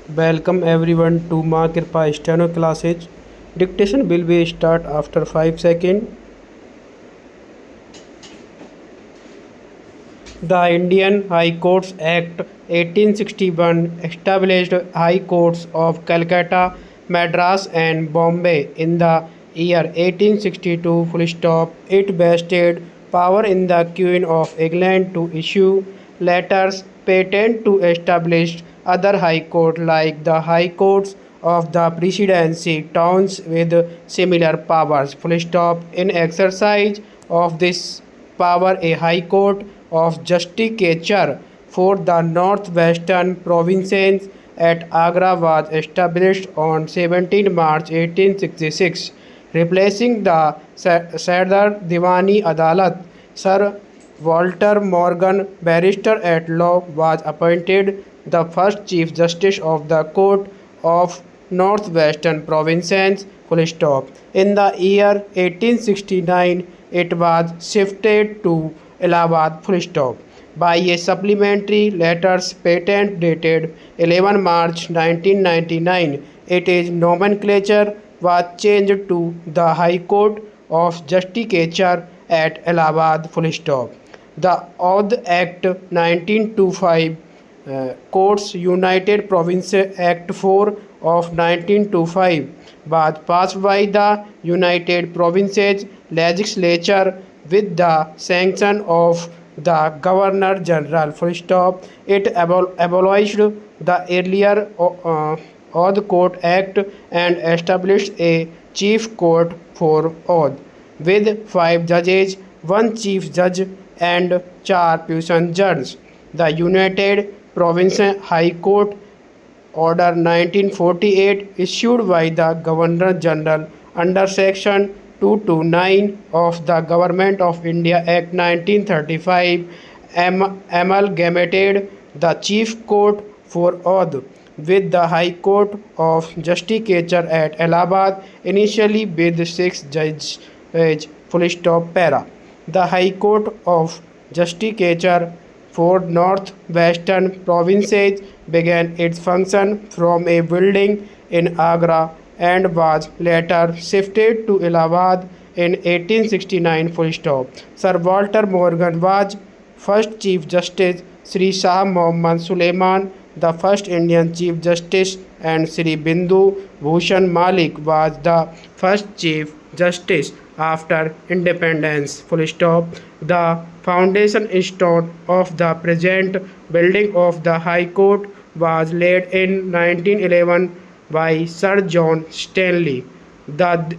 Welcome everyone to Ma Kripa Steno classes. Dictation will be start after 5 seconds. The Indian High Courts Act 1861 established High Courts of Calcutta, Madras and Bombay in the year 1862. Full stop. It vested power in the Queen of England to issue letters patent to establish other high courts like the High Courts of the Presidency towns with similar powers. Full stop. In exercise of this power, a High Court of Justicature for the northwestern provinces at Agra was established on 17 March 1866, replacing the Sardar Diwani Adalat. Sir Walter Morgan, barrister at law, was appointed the first Chief Justice of the Court of Northwestern Provinces. Full stop. In the year 1869, it was shifted to Allahabad. Full stop. By a supplementary letters patent dated 11 March 1999, its nomenclature was changed to the High Court of Justicature at Allahabad. Full stop. The Oath Act 1925 Courts United Provinces Act 4 of 1925 was passed by the United Provinces Legislature with the sanction of the Governor General. Full stop. It abolished the earlier Oath Court Act and established a Chief Court for Oath with 5 judges, 1 Chief Judge and 4 puissant judges. The United Provincial High Court Order 1948 issued by the Governor General under Section 229 of the Government of India Act 1935 amalgamated the Chief Court for Oath with the High Court of Justicature at Allahabad, initially with 6 judges. Full stop. Para. The High Court of Justicature for Northwestern Provinces began its function from a building in Agra and was later shifted to Allahabad in 1869. Full stop. Sir Walter Morgan was first Chief Justice. Sri Shah Mohammad Suleiman, the first Indian Chief Justice, and Sri Bindu Bhushan Malik was the first Chief Justice after independence. Full stop. The foundation stone of the present building of the High Court was laid in 1911 by Sir John Stanley, the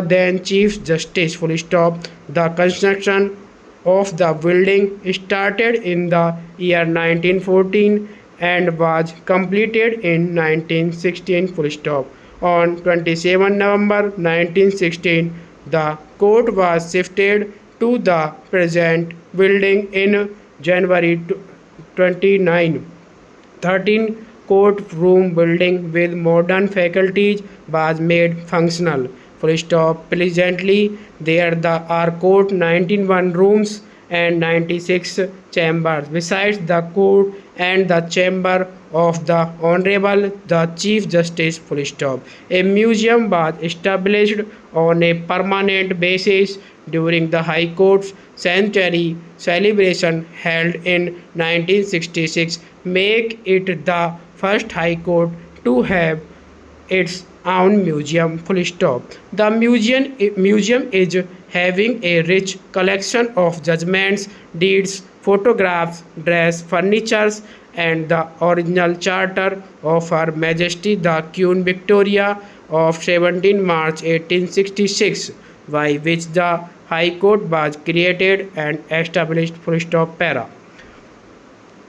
then Chief Justice. Full stop. The construction of the building started in the year 1914 and was completed in 1916. Full stop. On 27 November 1916, the court was shifted to the present building in January 29. 13 courtroom building with modern faculties was made functional. Full stop. Presently, there are court 91 rooms and 96 chambers. Besides the court and the chamber of the Honorable the Chief Justice. Full stop. A museum was established on a permanent basis during the High Court's centenary celebration held in 1966, make it the first High Court to have its own museum. Full stop. The museum is having a rich collection of judgments, deeds, photographs, dress, furnitures, and the original charter of Her Majesty the Queen Victoria of 17 March 1866, by which the High Court was created and established. Full stop. Para.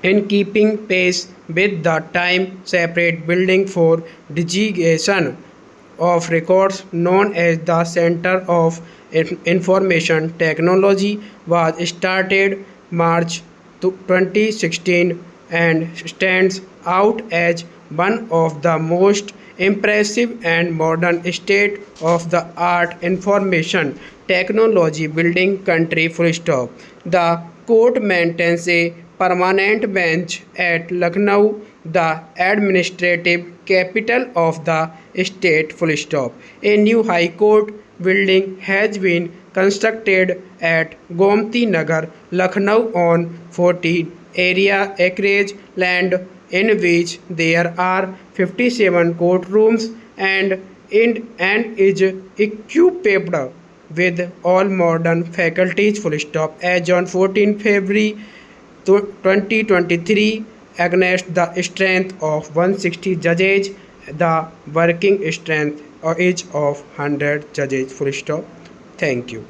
In keeping pace with the time, separate building for digitization of records known as the Center of Information Technology was started March 2016 and stands out as one of the most impressive and modern state of the art information technology building country. Full stop. The court maintains a permanent bench at Lucknow the administrative capital of the state. Full stop. A new High Court building has been constructed at Gomti Nagar, Lucknow on 14 acreage land in which there are 57 courtrooms and is equipped with all modern faculties. Full stop. As on 14 February 2023, against the strength of 160 judges, the working strength is of 100 judges. Full stop. Thank you.